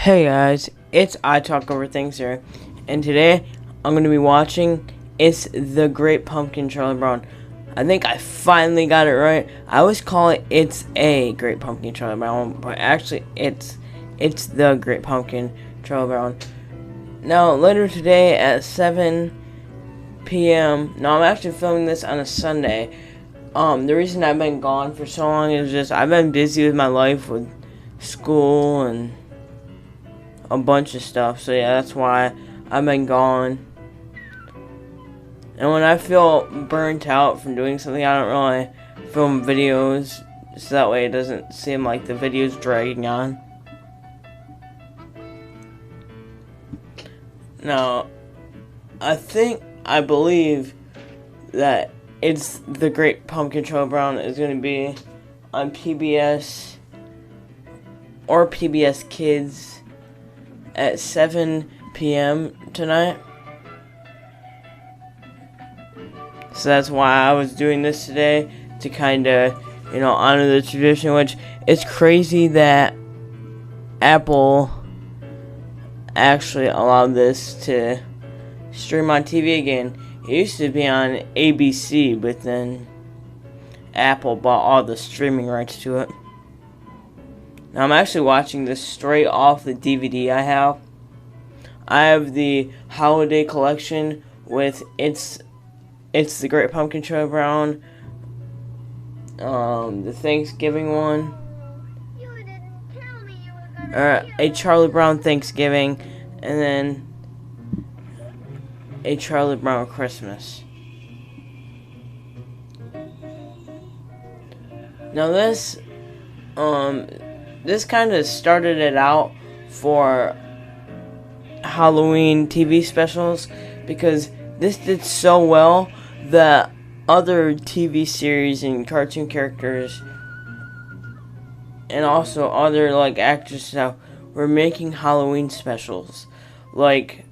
Hey guys, it's I Talk Over Things here, and today I'm going to be watching It's the Great Pumpkin Charlie Brown. I think I finally got it right. I always call it It's a Great Pumpkin Charlie Brown, but actually it's the Great Pumpkin Charlie Brown. Now later today at 7 p.m. Now I'm actually filming this on a Sunday. The reason I've been gone for so long is just I've been busy with my life with school and a bunch of stuff, so yeah, that's why I've been gone. And when I feel burnt out from doing something, I don't really film videos, so that way it doesn't seem like the video's dragging on. Now, I believe that It's the Great Pumpkin Charlie Brown is going to be on PBS or PBS Kids at 7 p.m. tonight. So that's why I was doing this today, to kind of, honor the tradition, which it's crazy that Apple actually allowed this to stream on TV again. It used to be on ABC, but then Apple bought all the streaming rights to it. Now I'm actually watching this straight off the DVD I have. I have the holiday collection with It's the Great Pumpkin Charlie Brown, the Thanksgiving one, a Charlie Brown Thanksgiving, and then a Charlie Brown Christmas. Now this kind of started it out for Halloween TV specials, because this did so well that other TV series and cartoon characters and also other actors now were making Halloween specials, like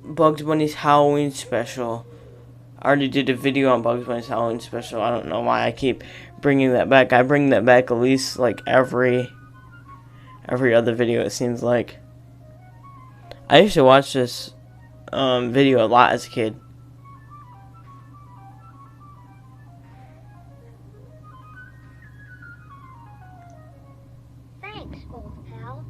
Bugs Bunny's Halloween special. I already did a video on Bugs Bunny's Halloween special. I don't know why I keep bringing that back. I bring that back at least every other video, it seems like. I used to watch this video a lot as a kid. Thanks, old pal.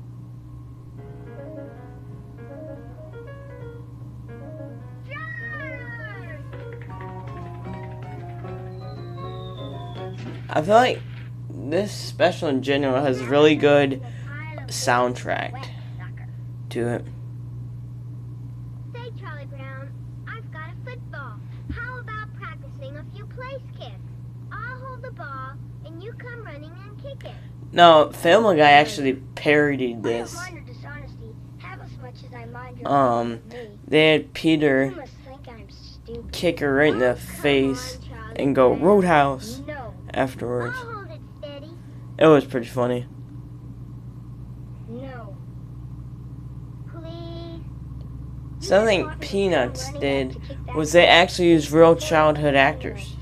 I feel like this special in general has really good soundtrack to it. Say, Charlie Brown, I've got a football. How about practicing a few place kicks? I'll hold the ball, and you come running and kick it. No, Family Guy actually parodied this. I don't mind your dishonesty half as much as I mind your they had Peter You must think I'm stupid. kick her right in the face and go Roadhouse afterwards. I'll hold it steady. It was pretty funny. No. Please. Something Peanuts did was they actually used real childhood actors.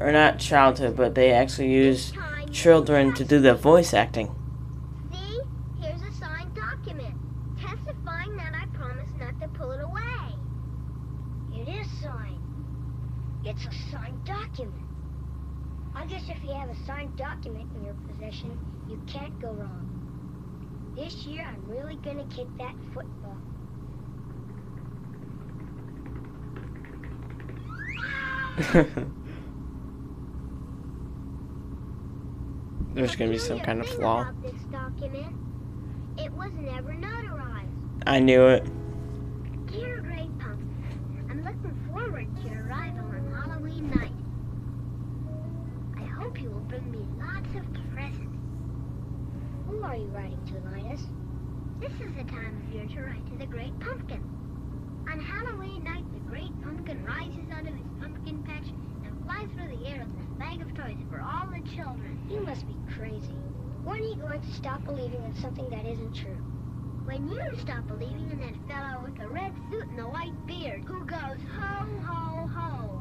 Or not childhood, but they actually used children to do the voice acting. See? Here's a signed document testifying that I promised not to pull it away. It is signed. It's a signed document. I guess if you have a signed document in your possession, you can't go wrong. This year, I'm really gonna kick that football. There's gonna be some kind of flaw. About this document, it was never notarized. I knew it. Dear Great Pumpkin, I'm looking forward to your arrival on Halloween night. I hope you will bring me lots of presents. Who are you writing to, Linus? This is the time of year to write to the Great Pumpkin. On Halloween night, the Great Pumpkin rises out of his pumpkin patch and flies through the air with a bag of toys for all the children. You must be crazy. When are you going to stop believing in something that isn't true? When you stop believing in that fellow with the red suit and the white beard who goes ho, ho, ho.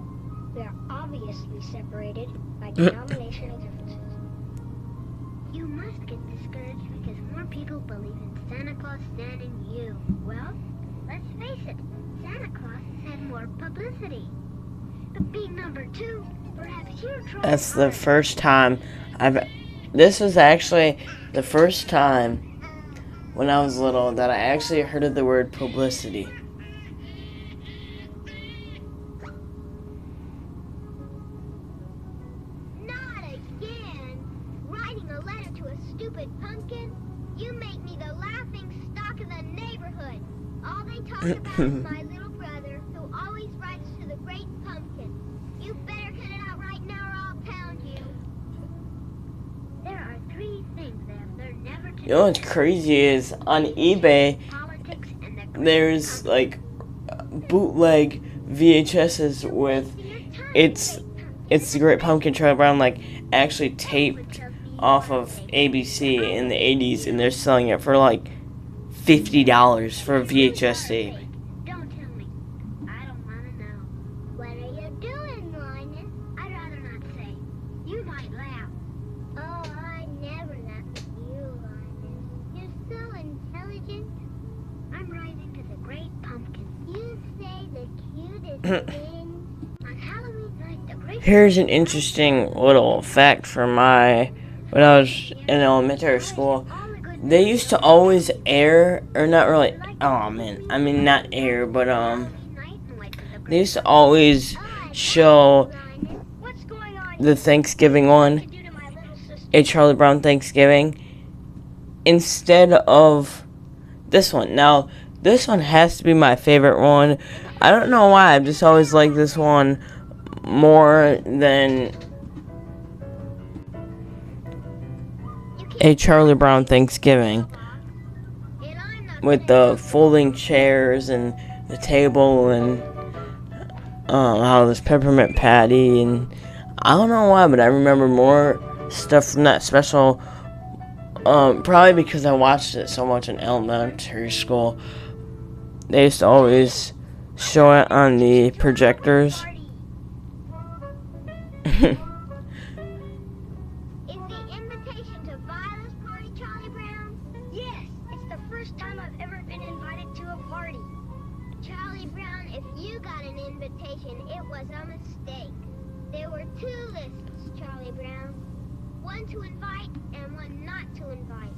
We are obviously separated by denominational differences. You must get discouraged because more people believe in Santa Claus than in you. Well, let's face it, Santa Claus has had more publicity. But being number 2, perhaps you're trying That's the hard. first time this was actually the first time when I was little that I actually heard of the word publicity. Not again! Writing a letter to a stupid pumpkin? You make me the laughing stock of the neighborhood. All they talk about is my little brother who always writes to the great pumpkin. You better cut it out right now or I'll pound you. There are 3 things that have learned never to You know what's crazy is on eBay politics and the great there's pumpkin. like bootleg VHSs with it's the Great Pumpkin Charlie Brown like actually taped off of ABC in the 80s, and they're selling it for like $50 for a VHS tape. Don't tell me. I don't want to know. What are you doing, Linus? I'd rather not say. You might laugh. Oh, I never laugh at you, Linus. You're so intelligent. I'm writing to the great pumpkin. You say the cutest thing. On Halloween night, the great Here's an interesting little fact from when I was in elementary school. They used to always air, or not really, oh man, I mean not air, but they used to always show the Thanksgiving one, a Charlie Brown Thanksgiving, instead of this one. Now, this one has to be my favorite one. I don't know why, I've just always liked this one more than a Charlie Brown Thanksgiving, with the folding chairs and the table and how there's peppermint patty, and I don't know why, but I remember more stuff from that special, probably because I watched it so much in elementary school. They used to always show it on the projectors. It was a mistake. There were 2 lists, Charlie Brown. One to invite and one not to invite.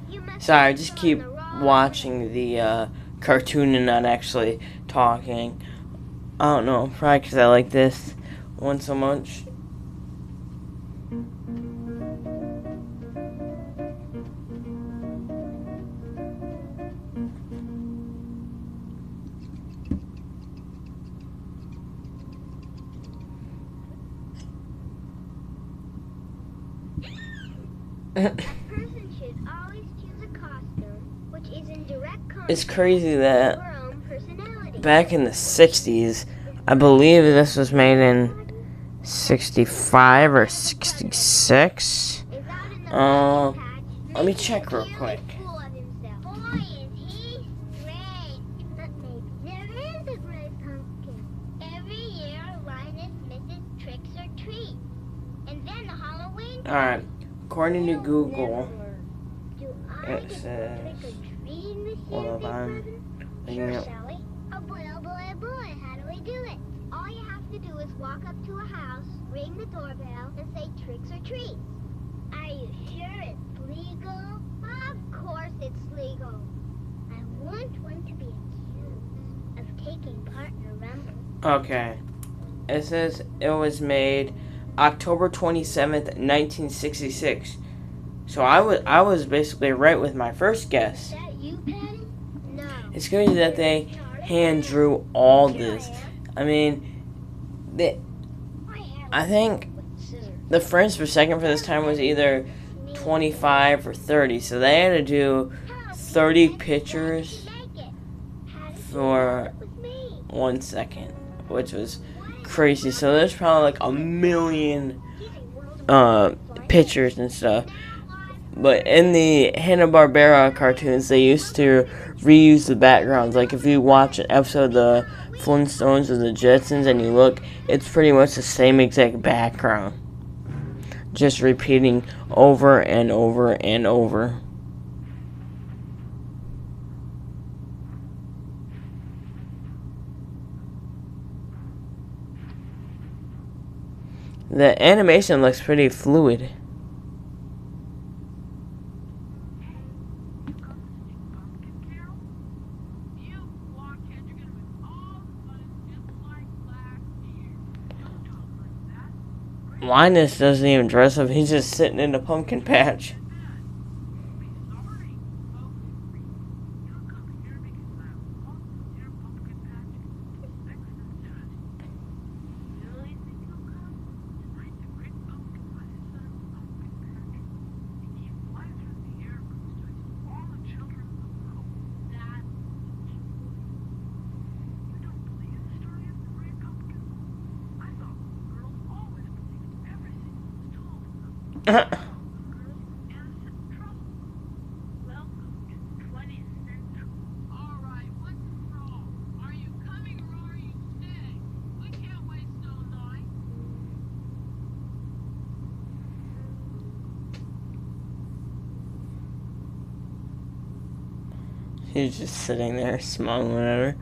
You must Sorry, I have just put keep on the wrong watching the cartoon and not actually talking. I don't know, probably because I like this one so much. A person should always choose a costume which is in direct It's contrast crazy to that their own personality. back in the 60s, I believe this was made in 65 or 66. Is out in the pumpkin patch, Let me making check a real silly quick. fool of himself. Boy, is he strange. But maybe there is a great pumpkin. Every year, Linus misses tricks or treats. And then the Halloween Alright, according to Google, Do I it get to says, trick-or-treating this hold year, up, Big I'm Brother? looking Sure, up. Sally. Oh boy, oh boy, oh boy, how do we do it? All you have to do is walk up to a house, ring the doorbell, and say tricks or treats. Are you sure it's legal? Of course it's legal. I want one to be accused of taking part in a rumble. Okay. It says it was made October 27th, 1966. So I was basically right with my first Is guess. that you, Patty? No. It's crazy that they hand drew all this. I mean, I think the frames per second for this time was either 25 or 30. So they had to do 30 pictures for 1 second, which was crazy. So there's probably like a million pictures and stuff. But in the Hanna-Barbera cartoons, they used to reuse the backgrounds. Like if you watch an episode of the Flintstones or the Jetsons and you look, it's pretty much the same exact background. just repeating over and over and over. The animation looks pretty fluid. Linus doesn't even dress up, he's just sitting in the pumpkin patch. He's just sitting there smiling at her.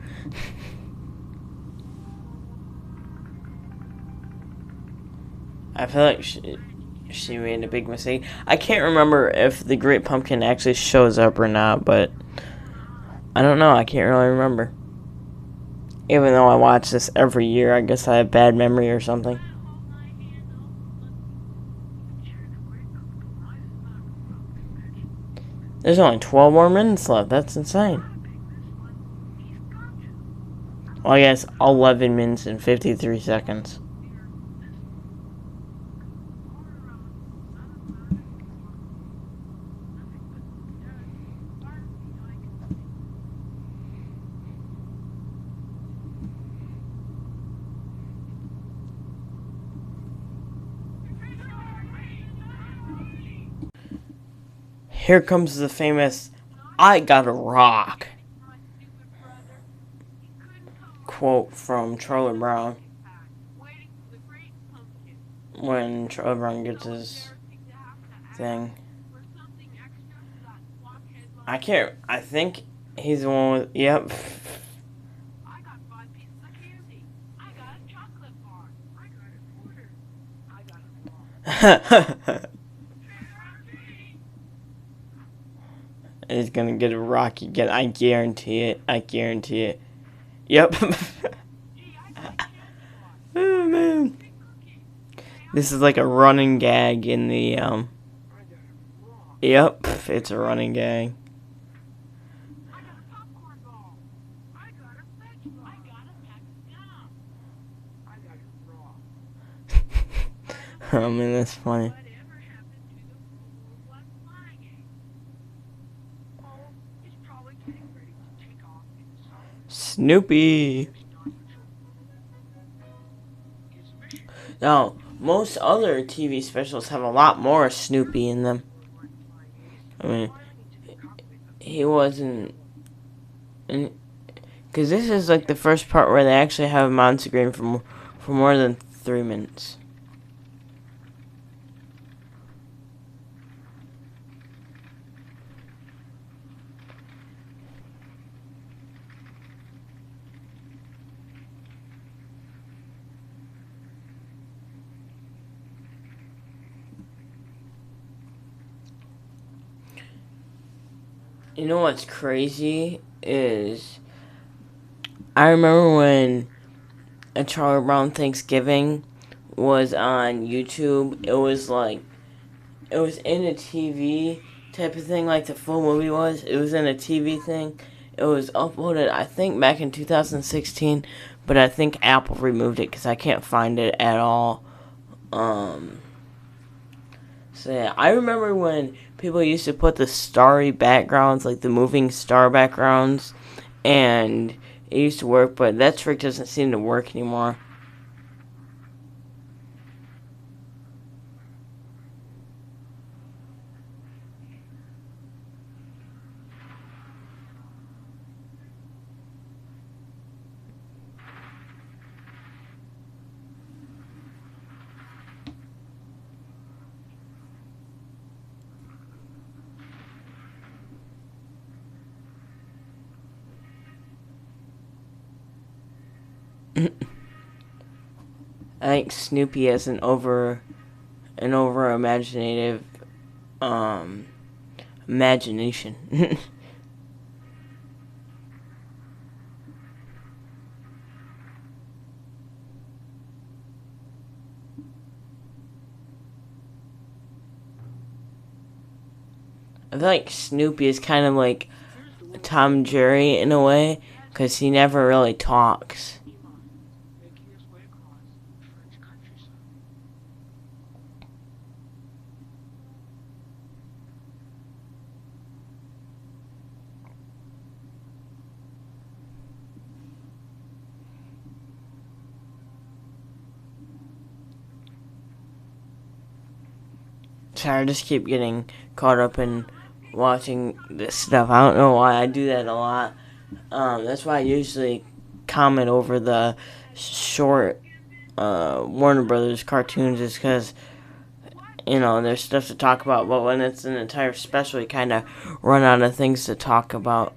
I feel like she made a big mistake. I can't remember if the Great Pumpkin actually shows up or not, but I don't know. I can't really remember. Even though I watch this every year, I guess I have bad memory or something. There's only 12 more minutes left. That's insane. Well, I guess 11 minutes and 53 seconds. Here comes the famous "I Gotta Rock" quote from Charlie Brown when Charlie Brown gets his thing. I think he's the one with, yep. He's gonna get a rock again. I guarantee it. I guarantee it. Yep. Oh man. This is like a running gag in the Yep, it's a running gag. I mean, that's funny. Snoopy. Now, most other TV specials have a lot more Snoopy in them. I mean, he wasn't... Because this is like the first part where they actually have him on screen for more than 3 minutes. You know what's crazy is I remember when a Charlie Brown Thanksgiving was on YouTube. It was in a TV type of thing, like the full movie was. It was in a TV thing. It was uploaded, I think, back in 2016, but I think Apple removed it because I can't find it at all. So yeah, I remember when people used to put the starry backgrounds, like the moving star backgrounds, and it used to work, but that trick doesn't seem to work anymore. I think Snoopy has an over imaginative imagination. I feel like Snoopy is kind of like Tom and Jerry in a way, because he never really talks. Sorry, I just keep getting caught up in watching this stuff. I don't know why I do that a lot. That's why I usually comment over the short Warner Brothers cartoons, is because there's stuff to talk about. But when it's an entire special, you kind of run out of things to talk about.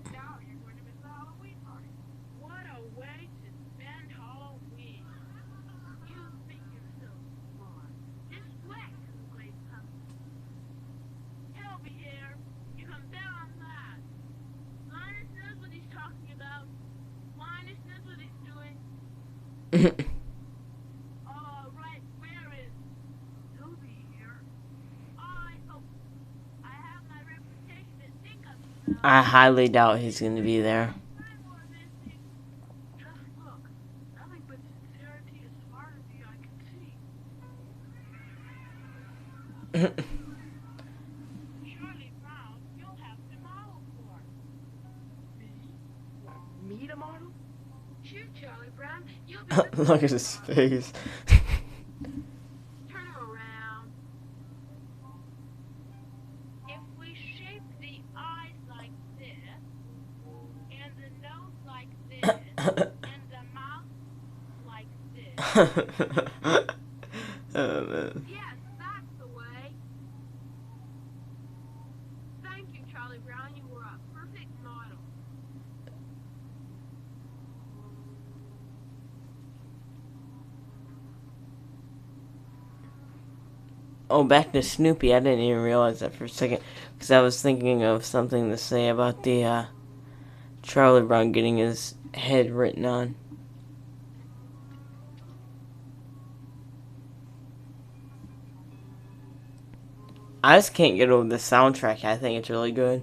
I highly doubt he's going to be there. Me to model? Sure, Charlie Brown. You'll be Look at his face. turn around. If we shape the eyes like this, and the nose like this, and the mouth like this. Oh, man. Yes, that's the way. Thank you, Charlie Brown. You were a perfect model. Oh, back to Snoopy. I didn't even realize that for a second, because I was thinking of something to say about the Charlie Brown getting his head written on. I just can't get over the soundtrack. I think it's really good.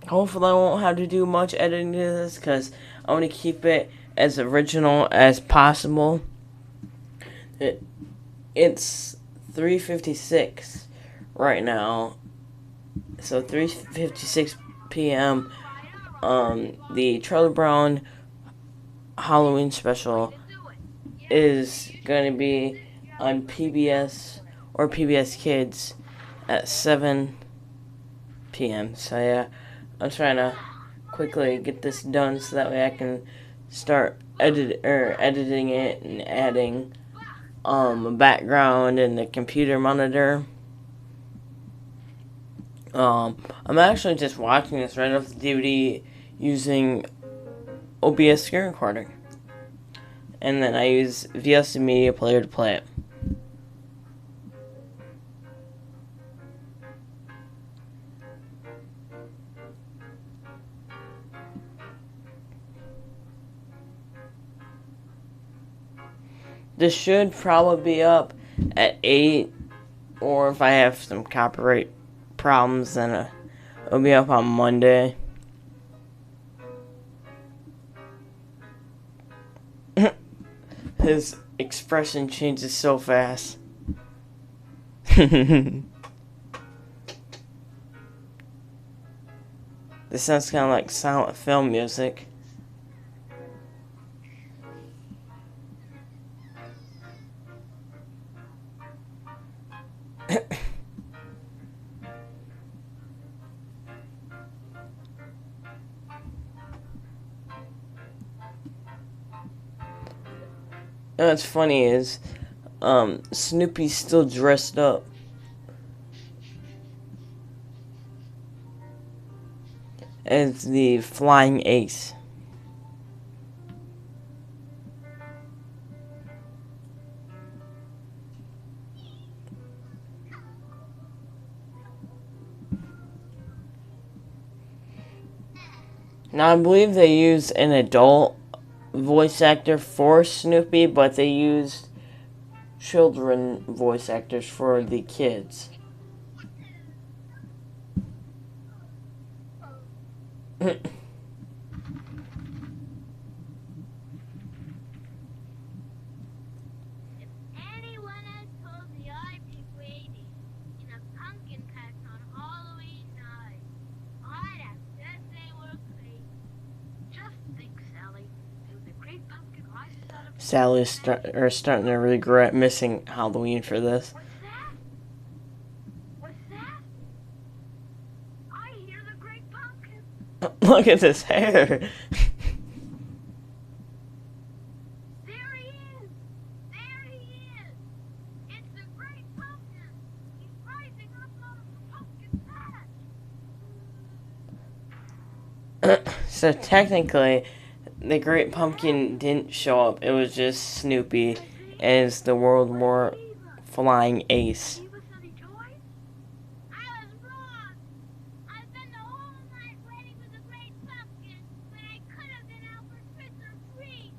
Hopefully I won't have to do much editing to this, because I want to keep it as original as possible. It's 3:56 right now. So 3:56 p.m. The Charlie Brown Halloween special is going to be on PBS or PBS Kids at 7 p.m. So yeah, I'm trying to quickly get this done so that way I can start editing it and adding a background and the computer monitor. I'm actually just watching this right off the DVD using OBS screen recording, and then I use VLC Media Player to play it. This should probably be up at 8, or if I have some copyright problems, then it'll be up on Monday. His expression changes so fast. This sounds kind of like silent film music. What's funny is Snoopy's still dressed up. as the flying ace. Now, I believe they used an adult voice actor for Snoopy, but they used children voice actors for the kids. Anyone had told me I'd be waiting in a pumpkin patch on Halloween night, I'd have said they were crazy. Just think, Sally, if the great pumpkin rises out of Sally's starting to regret missing Halloween for this. What's that? What's that? I hear the great pumpkin. Look at his hair. There he is! There he is! It's the great pumpkin! He's rising up out of the pumpkin patch! So technically, the Great Pumpkin didn't show up. It was just Snoopy as the World War flying ace. Give us any toys? I was wrong! I spent the whole night waiting for the great pumpkin when I could have been out for trick or treat!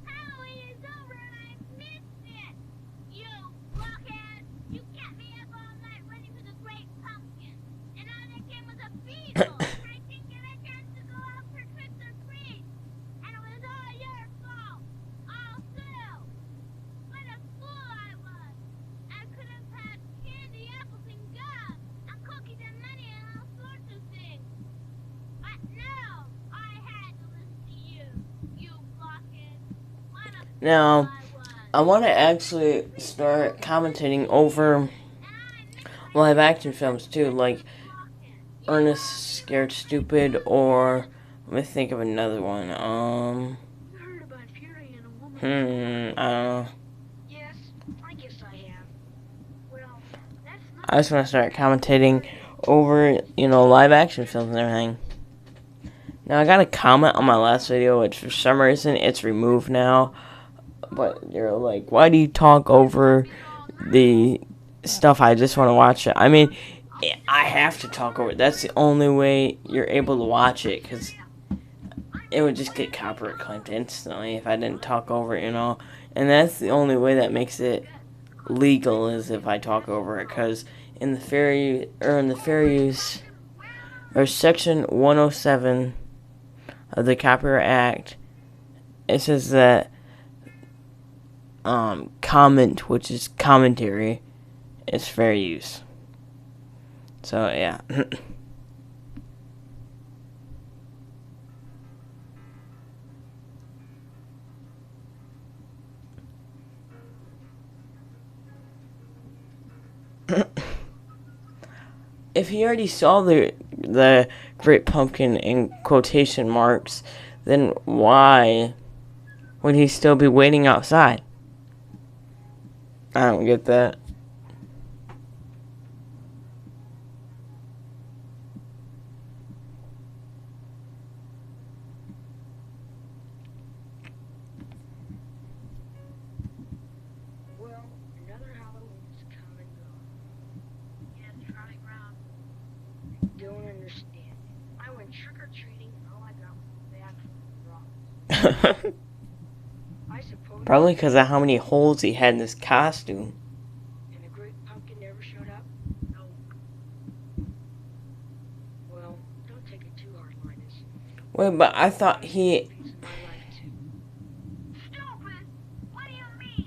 Halloween is over and I missed it! You blockhead! You kept me up all night waiting for the great pumpkin! And all that came was a beetle! I didn't get a chance to go out for trick or treat! And it was all your fault! All too! What a fool I was! I could have had candy, apples, and gum, and cookies and money and all sorts of things. But no, I had to listen to you, you blockhead. What a fool Now, I was. I want to actually start commentating over live action films too, like Ernest Scared Stupid, or let me think of another one. You heard about Fury and a woman. I don't know. Yes, I guess I have. Well, that's not I just want to start commentating over, live action films and everything. Now, I got a comment on my last video, which for some reason it's removed now. But you're like, why do you talk over the stuff I just want to watch it? I mean, I have to talk over it. That's the only way you're able to watch it, because it would just get copyright claimed instantly if I didn't talk over it, And that's the only way that makes it legal, is if I talk over it, because in the fair use, or section 107 of the Copyright Act, it says that comment, which is commentary, is fair use. So yeah. If he already saw the Great Pumpkin in quotation marks, then why would he still be waiting outside? I don't get that. Well, another Halloween's come and gone. Yes, Charlie Brown. I don't understand. I went trick-or-treating and all I got was a bag full of rocks. I suppose... Probably because of how many holes he had in his costume. And the great pumpkin never showed up? No. Well, don't take it too hard, Linus. Wait, but I thought he... Piece of my life, too. Stupid! What do you mean?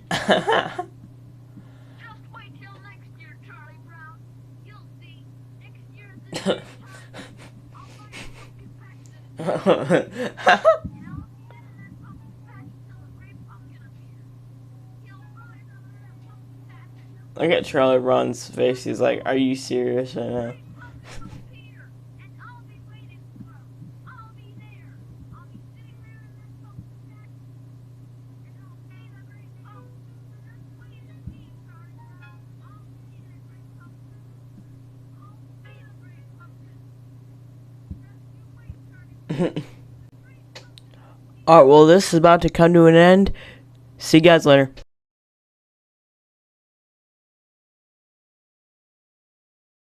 Just wait till next year, Charlie Brown. You'll see. Next year this time, I'll buy a pumpkin patch that is and I'll stand in that pumpkin patch till the great pumpkin appears. He'll rise out of that pumpkin patch and he'll Look at Charlie Brown's face. He's like, are you serious right now? appear. And I'll be waiting for him. I'll be there. I'll be sitting there in that pumpkin patch. And I'll see the great pumpkin. That's what you see, Charlie Brown. I'll see the great pumpkin. I'll see the great pumpkin. Alright, well, this is about to come to an end. See you guys later.